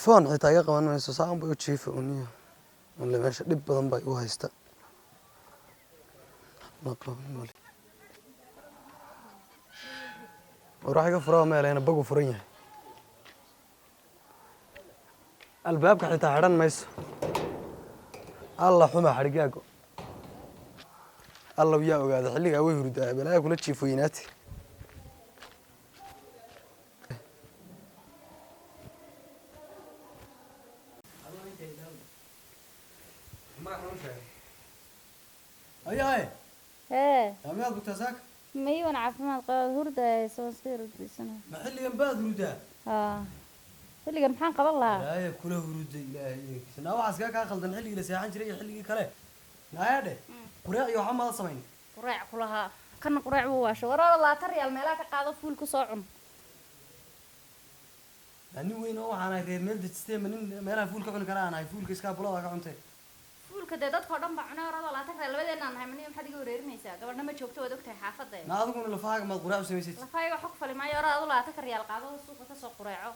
telefoon xitaa iga qaban mayso saan bay u jiifa uniyo walla meesha dhib badan bay u haysta وراح يقفل ما لنا بقوا فرينه الباب كحيت حرن ميس الله حما حرقاكو الله وياه وقاعد حليقه وي هردا بلا كل جيفوينات اي ايه ما بتساك ميون عافماد قاد هردا سو سير ديسنا محلي بعد هردا xilligan maxaan qaban lahaa ilaahay kula huruuday ilaahay sanaa waxaas ka qaldan xilliga la seexan jiray xilliga kale naayade quraac iyo waxa ma sameyn quraac kulaha kan quraac uu waasho warada la tariyal meelaha ka qaado fuul ku soo cun ani weyn oo waxaan reer meel dejistay meelaha fuul ka cun karaan ay fuulka iska bulada ka cuntay fuulka dadka dhan baa cunay warada la tariyal labadeena aan hayman maxaad iga wareerinaysaa gabadha ma joogto wad ogtahay xaafadda ma adiguna la faaga ma quraac sameysay la faaga xog fali ma yarada la tariyal qaado suuqa ka soo quraaco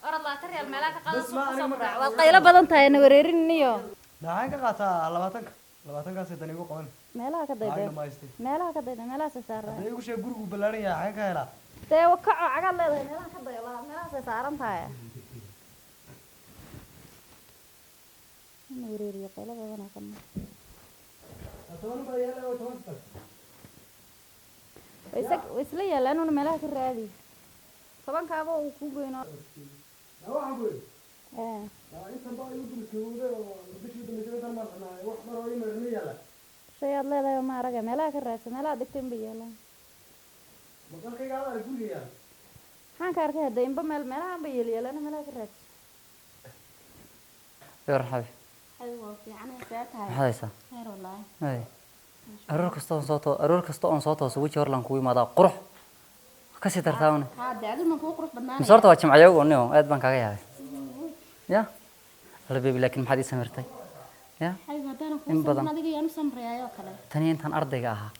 أرد لا ترى الملاك قاضي صبرا والقيلة بدن تاي نوريرين نيو نعم كقطع لباتن كاسة تنيجو قان ملاك ضيدة ملاك ضيدة ملاك سسارة ده يقول شيء جورو بلاري يا حاجة كهلا ده وقع عقل له ملاك ضيدة ملاك سسارة تاي نوريري قيلة بدن كنا أتمنى بياله أتمنى ويسلي لأنه ملاك الرادي طبعا كابو وكوبينا لا أقول أنت بقى يقول كذا وبيش يقول كذا ما أنا وأحمر ويمرني يلا شيء الله لا ما رجع ملاك الرأس ملاك دكتين بيلا ما كان كي قال يقول لي يعني حان كاركه دايم بمل ملاك بيلي يلا أنا ملاك الرأس يرحب أيوة في عنا ساعتها هذا صح خير والله أي أرور كستون صوته سوي شهر لان كوي ماذا قرح كسي ترتاون هذا عدل ما هو قرب بدنا مصورته واشم عيوق ونيو أد بنك عياه يا هلا بيبي لكن محد يسمرتي يا أيوة ده أنا كنت أنا دقيقة أنا سمر يا كلا تاني أنت أرض جاها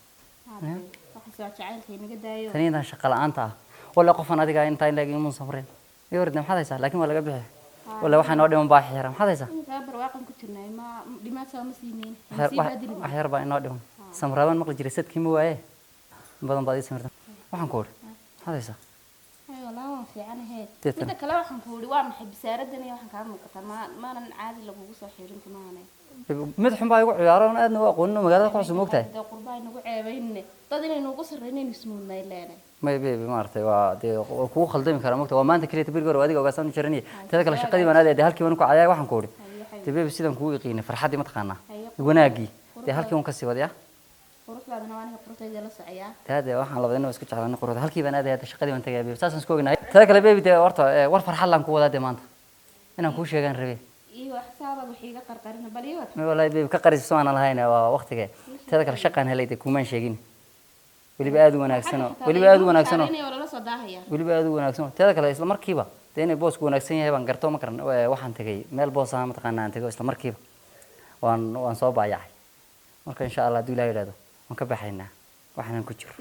وحسوا عيل خير نقدر تاني أنت شغال أنت ولا قف أنا دقيقة أنت إلا من صفرين يورد محد يسأل لكن ولا قبله ولا واحد نودي من باح حيرة محد يسأل قبل واقع كنت ما دماغ سوا مسلمين حير بقى نودي سمران مقل جريست كم هو إيه بدن بعدي سمرت waxaan ku wari hadaysa ay walaa fiican ahay mid kale waxaan ku wari waa maxay bisaaradan iyo waxaan ka muuqata maanan caadi lagu soo xirin kumaanay mid xun baa igu ciyaaraan aadna waa aqoon magaalada ku soo moogtahay qurbaa inagu ceebayne dad inay nagu sareeyeen ismuudnay leeyahay may beebi maartay waa ku khaldami kara moogta waa maanta kaliya tabir adiga oga saan jirnay tada kale shaqadii baan aaday halkii waan ku caayay waxaan ku wari beebi sidan ku yaqiinay farxadii ma taqaana wanaagi halkii waan ka sii wadiyaa quruxdaadana waan quruxdeeda la socaya taade waxaan labadina isku jeclaan quruxda halkii baan aaday shaqadii waan tagay saasan isku ognahay tada kale beebi horta war farxad laan ku wadaade maanta inaan ku sheegan rabay iyo xisaabaad wixii ka qarqarina baliyo ma wallahi beebi ka qariso aan lahayn waa waqtiga tada kale shaqaan helayday kuma sheegin waliba aad u wanaagsan waliba aad u wanaagsan waliba aad u wanaagsan tada kale isla markiiba inay boosku wanaagsan yahay baan garto ma karan waxaan tagay meel boos ah ma taqaanaa aan tago isla markiiba waan soo baayacay marka insha Allah hadii la yiraahdo waan ka baxaynaa waxaan ku jiro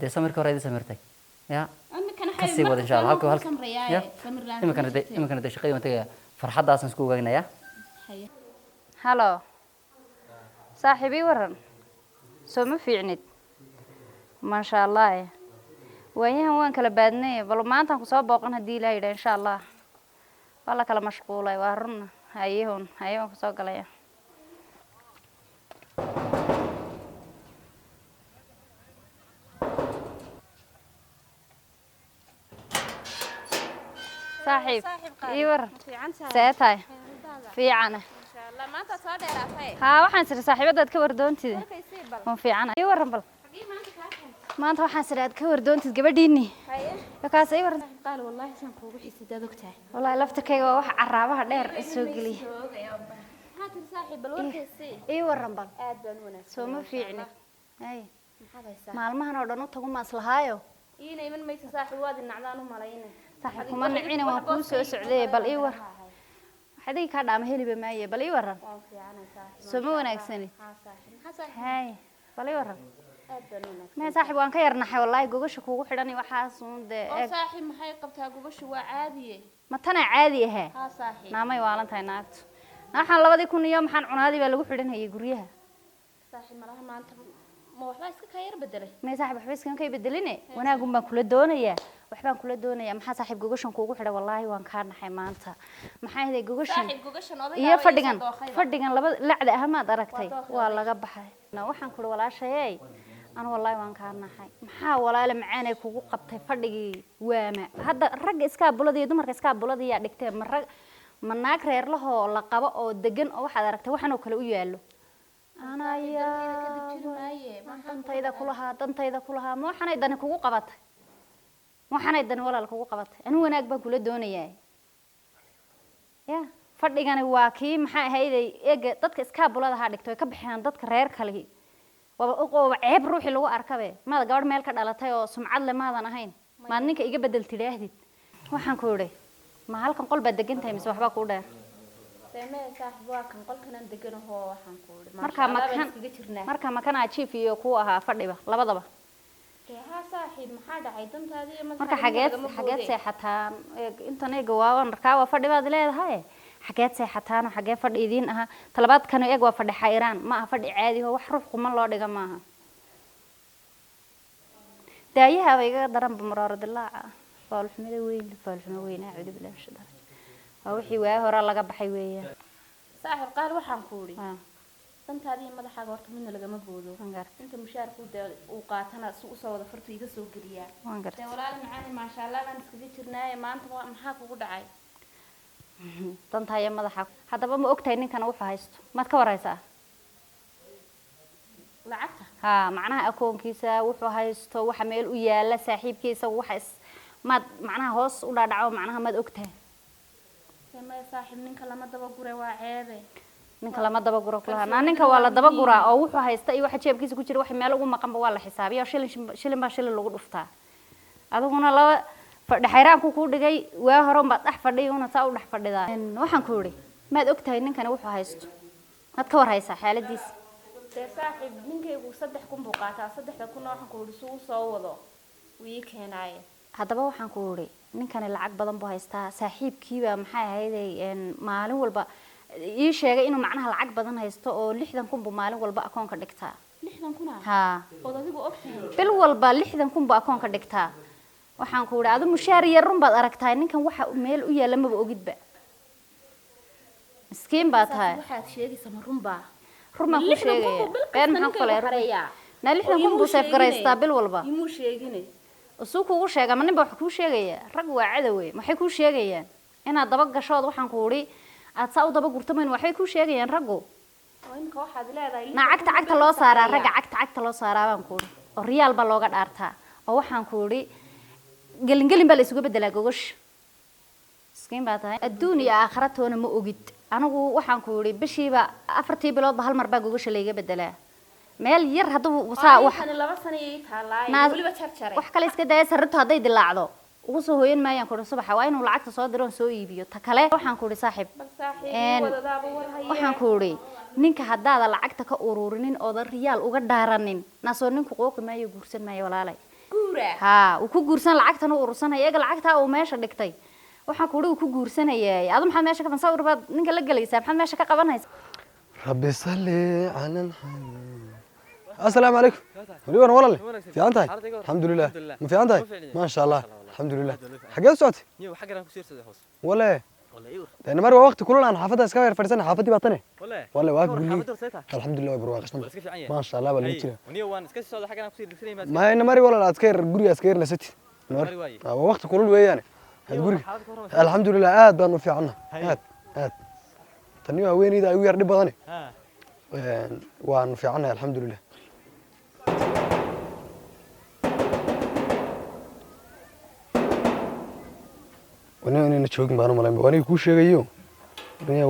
de samirka hore samirtay ya kasii wada insha Allah halka ya imkan de shaqadii waan tagay farxadaas isku ogaynaya halo saaxibi waran soo ma fiicnid ma sha Allah waayahan waan kala baadnay bal maanta ku soo booqan hadii la yiraahdo insha Allah wala kala mashquulay waa run hayeen ku soo galaya صاحب ايور ساعتها في عنا الله ما انت soo dheeraatay ها waxaan sir saaxiibadaad ka wardoontid oo fiican iyor bal maanta waxaan sir aad ka wardoontid gabadhiini kaas iyor qaal wallahi san kuugu xiisadeed ogtahay wallahi laftarkayga waa wax caraabaha dheer soo galiy hada saaxiib bal warkiisi iyor bal aad baan wanaagsan soo ma fiicni ay maxaadaysaa maalmahan oo dhan u tagu maaslahaayo inay man maysa saaxiib waad nacdaan u malaynay صاحب كمان نعينا ونكون سعودية بل إيه ور حدي كان عم هلي بماية بل إيه ور سمو وناكسني هاي بل إيه ور ما صاحب وان كيرنحay wallahi gogasha kugu xidhan waxaas uun de oo saaxiib maxay qabtaa gubashu waa caadiye ma tana caadi ah ha saaxiib naamay waalantahay naagtu waxaan 2000 iyo maxaan cunaadii baa lagu xidhanayay guryaha saaxiib malaha maanta ma waxba iska ka yar bedelay ma saaxiib waxba iska ka bedeline wanaagun baan kula doonayaa waxbaan kula doonayaa maxaa saaxiib gogashan kugu xidhay wallahi waan ka naxay maanta maxay ahayd gogashan saaxiib gogashan odayga iyo fadhigan laba lacda ah ma aragtay waa laga baxay waxaan ku walaashay أنا والله وان كان نحي محا ولا لا معانا كوكو قبتي فدغي واما هذا رج اسكاب بلدي دمر اسكاب بلدي يا دغتay مناك reer laho la qabo oo degan oo waxaad aragtay waxan oo kale u yaalo ana ya dantayda kulaha ma waxanay dan kugu qabatay waxanay dan walaal kugu qabatay anu wanaag baan kula doonayaa ya fadhigani waa kii maxaa ahaydey eega dadka iskaab bulada ha dhigtay ka bixiyaan dadka reer kale waa ceeb ruuxi lagu arkabe maad gabadh meel ka dhalatay oo sumcad leh maadan ahayn maad ninka iga bedel tidaahdid waxaan ku yiri ma halkan qol baad degan tahay mise waxba ku dheer deemee saaxiib waa kan qolkan degan oo waxaan ku yiri marka makan chief iyo ku ahaa fadhiba labadaba ha saaxiib maxaa dhacay dantaadii marka xageed seexataan intan eega waawan markaa waa fadhibaad leedahay حاجات سيحتان وحاجات فرد إيدين طلبات كانوا يجوا فرد حيران ما فرد عادي هو حروف قم الله رجع معها دايها ويجا ضرب بمرارد الله فالحمدوين أعوذ بالله من الشيطان هو حيواه ورا الله جب حيوية ساحر قال وحن كوري أنت هذه ما حاجة ورت منه لقى مبودو أنت مشارك وقاتنا سوق صوّد فرت يجا سوق جريا ولا معاني ما شاء الله أنا سكتير ما أنت محاك وقول عاي dantaaya madaxa hadaba ma ogtahay ninkan wuxuu haysto maad ka waraysaa lacagta ha macnaha akoonkiisa wuxuu haysto waxa meel u yaala saaxiibkiisa waxa maad macnaha hoos u dhaadhaco macnaha maad ogtahay ma saaxiib ninka lama daba guray waa ceebe ninka lama daba guro kulaha ninka waa la daba guraa oo wuxuu haysta iyo waxa jeebkiisa ku jira waxa meel ugu maqan ba waa la xisaabiyo shilin ba shilin lagu dhuftaa aduguna laba fadhixiraanku ku dhigay waa horan baad dhax fadhiyo una saa u dhax fadhidaa waxaan ku yiri maad ogtahay ninkan wuxuu haysto mad ka waraysaa xaaladiisa saaxiib ninkaygu 3 kun buu qaataa 3 kun waxaan ku yiri soo wado wii keenay hadaba waxaan ku yiri ninkan lacag badan buu haystaa saaxiibkiiba maxay ahaydey maalin walba ii sheegay inuu macnaha lacag badan haysto oo 60 kun buu maalin walba akoonka dhigtaa 60 kun ha oo adigu ogtahay bil walba 60 kun buu akoonka dhigtaa waxaan ku yiri adu mushaar yar run baad aragtay ninkan waxa meel u yaala ma ogidba miskiin baad tahay waxaad sheegaysaa ma run baa ruma ku sheegay been maxaan kale rayaa naalixdan kun buu seef gareystaa bil walba imuu sheegine suu kugu sheega ma ninba wax ku sheegaya rag waa cadawe maxay ku sheegayaan inaad daba gashood waxaan ku yiri aad saa u daba gurtamaan waxay ku sheegayaan raggu oo inka waxaad leedahay cagta loo saaraa rag cagta loo saaraa baan ku yiri oo riyaal ba looga dhaartaa oo waxaan ku yiri gelin baa la isugu bedelaa gogosh iskiin baa tahay adduuniya aakhiratoona ma ogid anigu waxaan ku yiri bishiiba 4 bilood hal mar baa gogosh la iga bedelaa meel yar haduu saa wax 2 sano ay taalaay waliba jarjaray wax kale iska dayay sarrito haday dilaacdo ugu soo hooyan maayaan ku subaxa waa inuu lacagta soo diro soo iibiyo ta kale waxaan ku yiri saaxiib waxaan ku yiri ninka hadaada lacagta ka ururinin oo riyaal uga dhaaranin naasoo ninku qooqi maayo guursan maayo walaalay ها وكجورسان لعقتها نورسانها يجا لعقتها وماشى دكتي waxaan ku uu ku guursanayay adu maxaad meesha ka fan sawir baad ninka la galaysaa maxaad meesha ka qabanaysaa rabbi salli ala assalaamu alaykum waliban walaal fiicantahay alxamdulilah ma fiicantahay ma sha Allah alxamdulilah xageed socotay niyo xagan ku siirsaday hoos wala deena mar waqti kulul aan xaafada iska yar fadhisan xaafadii baatane wala waa guri alxamdulilah waa barwaaqo ma sha Allah wala jira niyo waan iska socday xagan ku siirsaday ma ina mari wala aad ka yar guriga iska yar nasati waqti kulul weeyaan guriga alxamdulilah aad baan u fiicana aad tani waa weynida ay u yar dhib badan waan fiicana alxamdulilah ونحن نشوفين بانو ملاين بواني كوشيغيو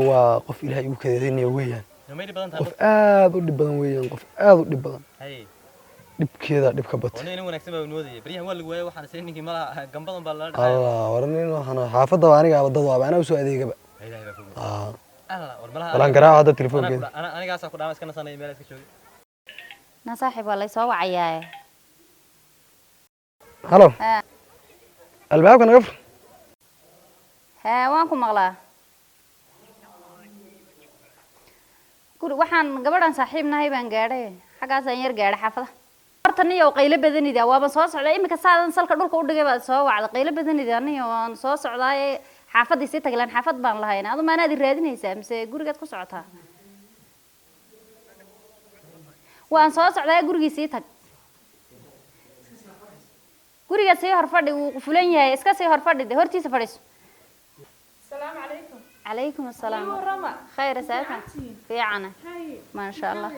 waa qof ilaahay uu kadeedinaya weeyaan qof aad u dhib badan weeyaan qof aad u dhib badan dhibkeeda dhib ka badan ونحن wanaagsan baa noodaya bariyahan waa lagu waayay waxaan say ninkii malaha gambadan baa la dhaxay Allah warnin waxana xaafada aniga wadada waa ana u soo adeegaba Allah war malaha walaan garaaca hada telefoonkeeda anigaas ku dhaama iska nasanay meel iska joogay na saaxiib waa la soo wacayaa halo albaabka naga fur waan ku maqlaa guri waxaan gabadhan saaxiibnahay baan gaadhay xagaas aan yar gaadhay xaafada horta niyo qaylo badanida waaba soo socday imika saadan salka dhulka u dhigay baa soo wacday qaylo badanida niyo waan soo socdaay xaafadii si taglaan xaafad baan lahayn adu maanaad raadinaysaa mise gurigaad ku socotaa waan soo socdaa gurigiisii tag guriga sii hor fadhi wuu fulan yahay iska sii hor fadhi hortiisa fadhiiso السلام عليكم عليكم السلام ورحمة خير ساكن في عنا ما شاء الله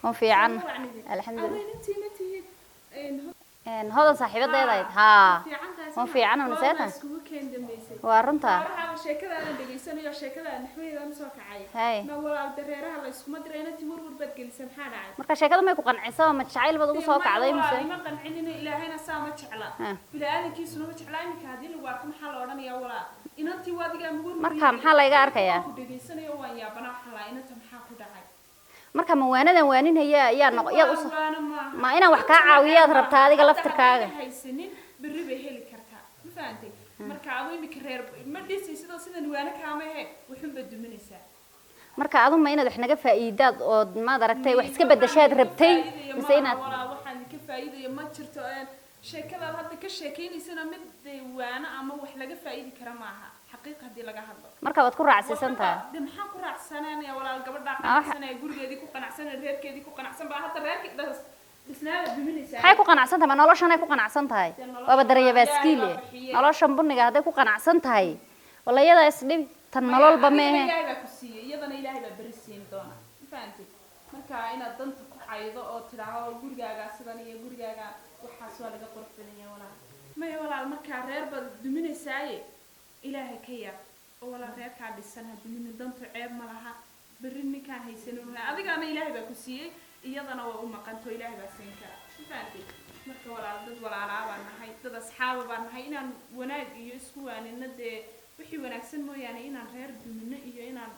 مو في عنا الحمد لله ان هذا صاحبة ضيضايد ها مو في عنا ونسيتها وارنتها sheekada aan dhageysanayo sheekada naxweeda aan soo kacay هاي ma walaal dareeraha la isku madreena timur warbad gelisan maxaa dhacay marka sheekada may ku qanciso ma jacayl bad ugu soo kacday mise ma qancinin ilaahayna saama jecla bilaadankiisuna ma jecla in ka hadii waa kan maxaa la oranayaa walaa inantii waadiga mugur marka maxaa la iga arkayaa ku dhageysanayo waan yaabana waxa la inanta maxaa ku dhacay marka ma waanadan waaninaya ayaa noqoyad u ma inaan wax ka caawiyaad rabtaa adiga laftirkaaga haysanin berri bay heli kartaa ma fahamtay marka adu imika reer ma dhisi sidan waana kaama he wuxuu baduminaysaa marka adu ma inaad wax naga faa'iidaad oo maad aragtay wax iska bedashaad rabtay mise inaad waxaan ka faa'iidayo ma jirto sheekada hadda ka sheekeynaysan mid waana ama wax laga faa'iidi kara maaha xaqiiq hadii laga hadlo marka waad ku raacsiisan tahay maxaa ku raacsanaanaya walaal gabadha qanacsanay gurigeedii ku qanacsanay reerkeedii ku qanacsan baa hadda reerkii isnaada duminaysaa hay ku qanacsan tahay noloshan ay ku qanacsan tahay waaba daraya baaskiile noloshan buniga haday ku qanacsan tahay walayada isdhib tan nololba meehe ilaahay baa ku siiyay iyadana ilaahay baa bari siin doona fahanti marka inaad danta ku caydo oo tiraahdo gurigaaga sidan iyo gurigaaga waxaas waa laga qorfinayaa walaal may walaal marka reer bad duminaysaaye ilaahay ka yar oo walaal reerka dhisan dumin dantu ceeb ma laha bari ninkaan haysanin adigana ilaahay baa ku siiyay iyadana waa u maqanto ilaahay baa siin kara fahanti marka walaal dad walaalaa baan nahay dad asxaab baan nahay inaan wanaag iyo isku waanina wixii wanaagsan mooyaane inaan reer dumino iyo inaan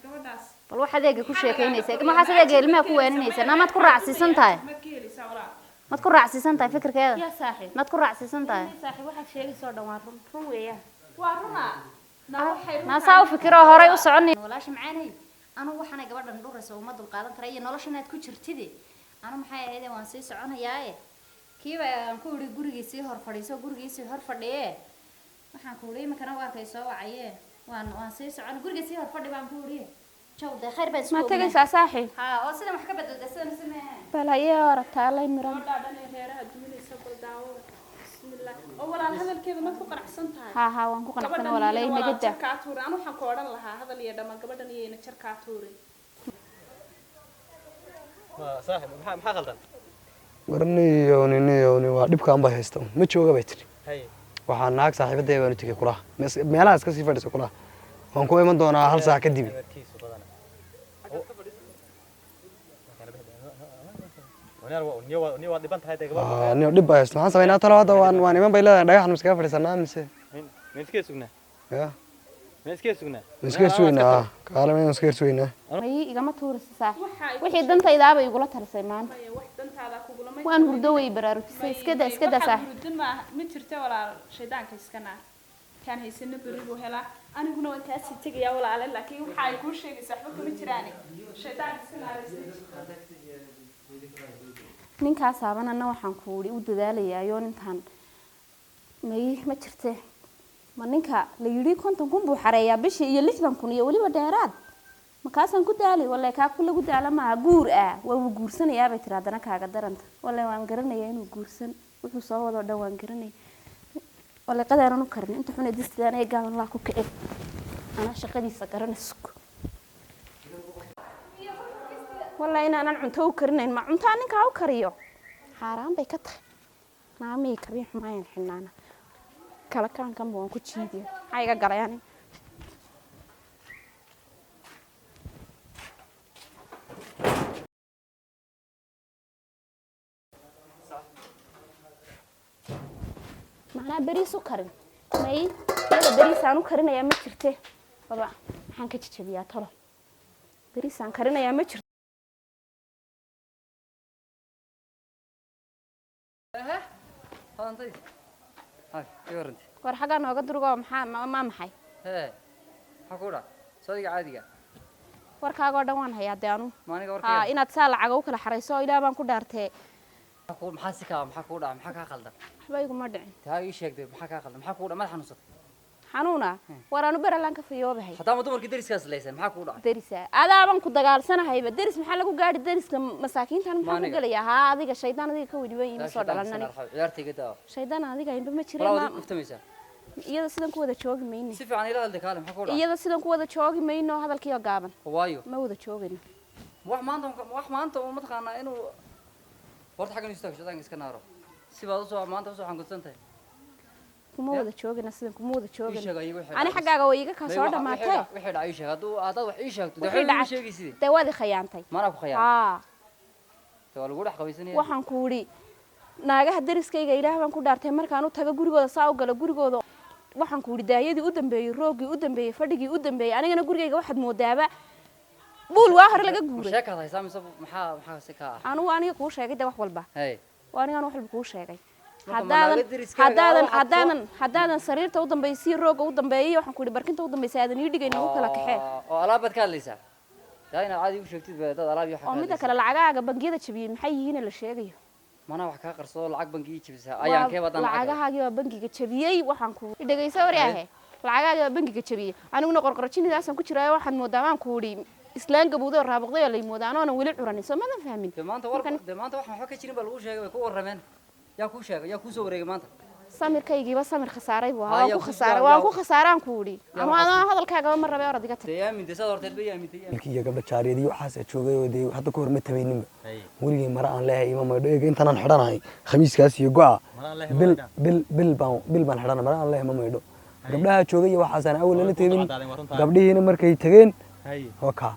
gabadhaas bal waxa adeega ku sheekeynaysaa ma waxa adeega ilmaha ku weeninaysaa namaad ku raacsiisan tahay ma keelisa walaal mad ku raacsiisan tahay fikirkeeda يا صاحب mad ku raacsiisan tahay صاحب waxaad sheegayso dhawaan run weeyaan waa runa naasaa u fikiro horay u soconay walaasha macaanay anu waxaan gabadhan dhurayso uma dul qaadan karay iyo noloshan aad ku jirtide anu maxay ahayd waan sii soconayaa kiiba aan ku yiri gurigiisii hor fadhiiso gurigiisii hor fadhiye waxaan ku yiri makana waa kay soo wacaye waan sii soconay gurigiisii hor fadhi baan ku yiri jawda khayr baa isku ma tagaysaa saaxiib ha oo sida wax ka beddelda sida samee bal ayay orataa lay miran gabadha dhan reeraha duminaysa bal daawo bismillah oo walaal hadalkeeda ma ku qanacsan tahay ha waan ku qanacsan walaalay naga daa ka tuuray anu waxaan ku oran lahaa hadal iyo dhama gabadhan iyo ina jar ka tuuray صاحب maxaa qaldan warniyoni waa dhibkaan bay haysta ma jooga bay tiri hay waxaa naag saaxiibadeeda baan u tegay kulaha meelaha iska sii fadhiso kulaha waan ku iman doonaa hal saac kadib warkiisu badana niyo waa dhiban tahay gabadha niyo dhib baa haysta maxaan samaynaa talo hadda waan iman bay leedahay dhagaxan iskaga fadhiisanaa mise ma iska sugnaa ya ma iska sugnaa iska sugnaa kaalmo iska sugnaa ay igama tuurisa saaxiib wixii dantaydaaba igula tarsay maanta wax dantaada kugula ma waan hurdo way baraarujisay iska daa saaxiib ma jirta walaal shaydaanka iska naar kan haysana bari buu helaa aniguna waan taasi tagayaa walaal laakiin waxa ay ku sheegaysaa waxba kama jiraan shaydaanka iska naar ninkaas saabanana waxaan ku wuri u dadaalayaa iyo intaan ma jirtee ma ninka la yiri 50 kun buu xareeyaa bishii iyo 60 kun iyo waliba dheeraad markaasaan ku daalay wallahi ka ku lagu daala ma guur waa uu guursanayaa bay tiraadana kaaga daranta wallahi waan garanayaa inuu guursan wuxuu soo wado dhawaan garanay wallahi qadaran u karin inta xun distaan ay gaaban la ku kicin ana shaqadiisa garanayso wallahi inaan cunto u karinayn ma cunto ninka u kariyo xaraan bay ka tahay maamay kariyo xumaan xinaana kala kan waan ku jiidiyo ayga galayaan macna bariis u karin may bariis aan u karinayaa ma jirtee baba waxaan ka jajabiyaa talo bariis aan karinayaa ma jirto أنتي هاي يورنت war xaggaa nooga durgo maxaa maxay هاي حكورة صديق عادي warkaagoo dhan waan hayaa dee anu ما أنا haa قرر inaad saa lacag u kala xarayso oo ilaah baan ku dhaartee حكور محاسكة محكورة محكا خلدا waxba iguma dhicin تهاي إيش يقدر محكا خلدا محكورة ما حنوصل xanuuna war anu beralaan ka fayoobahay حتى ما تمر كدرس كاس ليس محكورة derisa adaaban ku dagaalsanahayba deris maxaa lagu gaadhi deriska masaakiintan maxaa ku Maaniga. gelayaa haa adiga shaydaan adiga ka weydiway ima soo dhalan aniga عيارتي كده shaydaan adiga indho ma والله ودي jireen كفتميسا iyada sidan ku wada joogi mayne سيف عن إلى هذا كلام محكورة iyada sidan ku wada joogi mayno hadalkiioo gaaban وايو ma wada joogayno wax maanta uma taqaanaa inuu horta xaggan istaag shaqadan iska naaro si baad u soo maanta u soo xangudsantay kuma wada joogayna sidan kuma wada ii joogayno sheeg ayagu wixii ani xaggaaga way iga kaa soo dhamaatee wixii dhacay sheeg haddaad wax ii sheegto wixii dee dhacay sheegaysid dee waad i khiyaantay mana ku khayaan haa waa lagu dhex qabaysanaya waxaan ku idhi naagaha deriskayga ilaah baan ku dhaartay markaan u tago gurigooda saa u galo gurigooda waxaan ku idhi daayadii u dambeeyey roogii u dambeeyey fadhigii u dambeeyey anigana gurigayga waxaad moodaaba buul waa hore laga guuray sheekaad haysaa mise maxaa si ka ah anugu aniga kuu sheegay de wax walba hey waa anigaan wax walba kuu sheegay Marka ma naaga deriskaaga haddaadan sariirta u dambeysay rooga u dambeeyey waxaan ku idhi barkinta u dambeysay aadan ii dhigayna u kala kaxee oo alaabaad ka hadlaysaa yaa inaad caadi u sheegtid ba dad alaab iyo oo midda kale lacagaaga bangiyada jabiyey maxay yihiin la sheegayo mana wax kaa qarsado lacag bangi ii jabisaa ayaan kee badan lacagahaagii baa bangiga jabiyey waxaan ku dhegayso waryahe lacagaagii baa bangiga jabiyey aniguna qorqorjinidaasaan ku jiraayo waxaan moodaa waan ku idhi islaan gabowday oo raabaqday oo lay moodaa anoonan weli curanin soo madan fahmin maanta waxaan waxba ka jirin baa lagu sheegay way ku warrameen yaa kuu sheegay yaa kuu soo wareegay maanta samirkaygiiba samir khasaaray buu ahaa waan ku khasaaraan ku idhi ama adoo hadalkaagaba ma rabe orad iga tag dee aamintay saad horteed bay aamintay ilkii iyo gabdha jaariyadii waxaas joogay oo dee hadda ka hor ma tabayninba weligay mara aan leeyahay ima maydho eega intaanaan xidhanahay khamiiskaas iyo go'a bil baan xidhana mara aan leeyahay ma maydho gabdhaha joogay iyo waxaasaan awal lala teedin gabdhihiina markay tageen waa kaa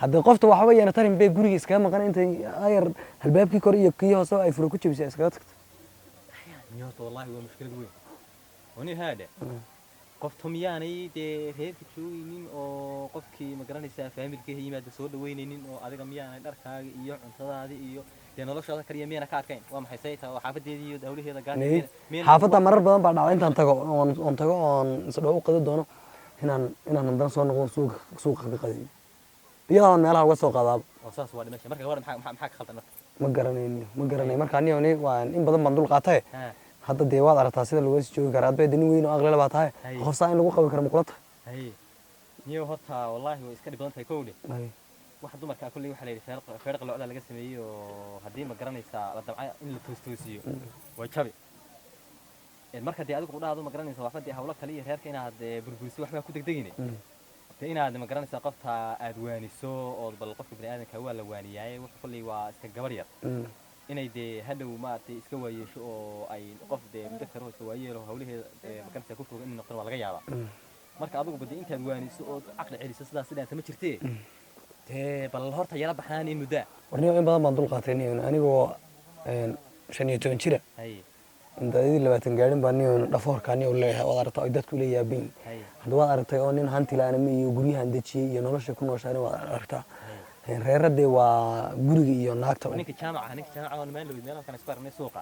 haddii qofta waxba yeena tarin bay guriga iskaga maqan intay ayar albaabkii kore iyo kii hoose ay furo ku jabisay iskaga tagto نيوت والله هو مشكلة قوية وني هذا قفتهم يعني ده هيك شوينين أو قفكي مقرن يسافهم الكه يما تسود وينين أو هذا كم يعني دركها إياه عن هذا هذه إياه لأن الله شاطر كريم مينا كاركين وما حسيتها وحافظ دي دولي هذا قال حافظها مرة بدن بعد عين تنتقو أنتقو أن سبعو قدر دونه هنا ندرس صار نقول سوق حقيقي يا أنا لا وسوق هذا وصاص واحد ماشي مركب ورا محك خلطنا ma garanay marka aniga waan in badan baan dul qaatay hadda dee waad aragtaa sida lagu joogi karaa hadba dani weyn oo aqli la baatahay qof saa in lagu qaban karo muqlata hay niyo horta wallahi way iska dhiban tahay kowle waxa dumarka kulli waxa la yiri feer qalocda laga sameeyo hadii ma garanaysaa la dabcay in la toostoosiyo way jabi marka dee adigu qudhaadu ma garanaysaa waxba dee hawlo kale iyo reerka inaad burburisi waxba ku degdegine inaad ma garanaysaa qofta aad waaniso oo bal qofka bini'aadamka waa la waaniyay wax kulli waa iska gabar yar inay dee hadhow maartay iska waayeesho oo ay qof dee muddo karo iska waayeelo hawlaheeda ma garanaysaa ku fog in noqdo waa laga yaabaa marka adigu badi intaad waaniso oo caqli celiso sidaas ma jirtee dee bal horta yala baxnaan in muddaa warniyo in badan baan dul qaatay anigoo 15 jira intaadii 20 gaarin baan niyo dhafoorka niyo leeyahay wada aragtay dadku leeyahay hadda waad aragtay oo nin hanti laana ma iyo guryahan dajiyay iyo nolosha ku nooshaana waad aragtaa reerade waa guriga iyo naagta ninka jaamaca oo meel meel kan isku arnay suuqa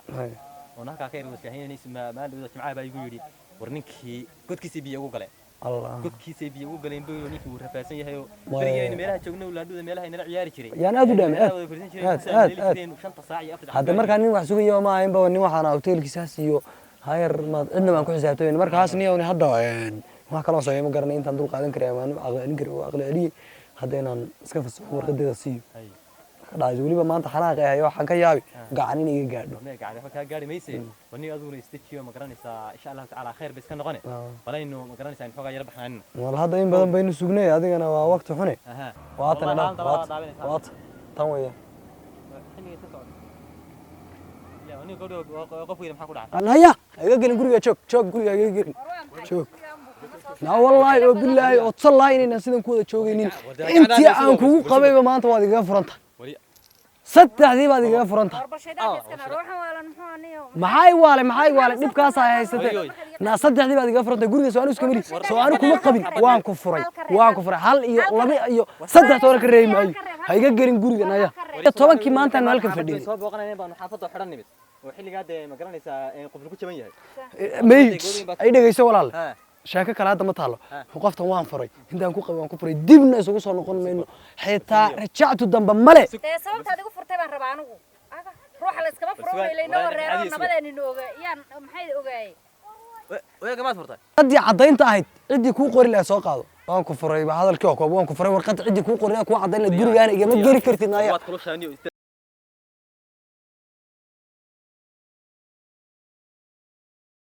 oo naaka ka yar wasahaynaysa meel jimcaha baa igu yiri war ninkii godkiisa biyo ugu galay Allah godkiisa biyo ugu galeen buu ninkii uu rafaasan yahay oo barigeena meelaha joogna ulaadooda meelaha inala ciyaari jiray yaan aad u dhaamay hadda markaa nin wax sugayo ma ahayn ba nin waxaan hotelkiisaas iyo hayar ma cidna baan ku xisaabtay markaas niyo hadda wax kala soo ma garanay intaan dul qaadan karay ama aqlin karay oo aqli celiye hadda inaan iska fasaxo warqadeeda siiyo dhaay waliba maanta xanaaq ah ayo waxaan ka yaabi gacan in iga gaadho ma gacan waxa ka gaari meysay wani aduna istajiyo ma garanaysaa insha Allah taala khair bis ka noqone balayno ma garanaysaa in xogaa yar baxnaan wal hadda in badan baynu sugnay adigana waa waqti xune waatan waat tan weeyo ya wani qodo qof weyn maxaa ku dhacay anaya iga gelin guriga joog guriga iga gelin joog na wallahi oo billahi oo sallaay inaan sidan ku wada joogaynin intii aan kugu qabayba maanta waad iga furanta saddexdii baad iga furanta maxay waale dhibkaas ay haysatay na saddexdii baad iga furanta guriga soo iska mari soo aan kuma qabin waan ku furay hal iyo laba iyo saddex toona ka reeyay maayo ha iga gelin guriga naya 10kii maanta halka fadhiyay soo booqanayeen baan xaafadda xidhan nimid وحلقة هذا ما قرنيسا قبل كل شيء may ay dhageyso walaal ها sheeko kale hadda ma taalo qoftan waan furay intaan ku qabay waan ku furay dibna isugu soo noqon mayno xitaa rajactu damba male dee sababtaad igu furtay baan rabaa anigu ruuxa la iskama furo ilayno reero nabadeena inooga yaan maxay ogaayay ويا جماعة فرطة haddii caddaynta ahayd ciddii kuu qori lahaa soo qaado waan ku furay ba hadalkii oo koob waan ku furay warqad ciddii kuu qori lahaa kuu caddayn lahayd gurigaana igama geli kartid naaya كل شيء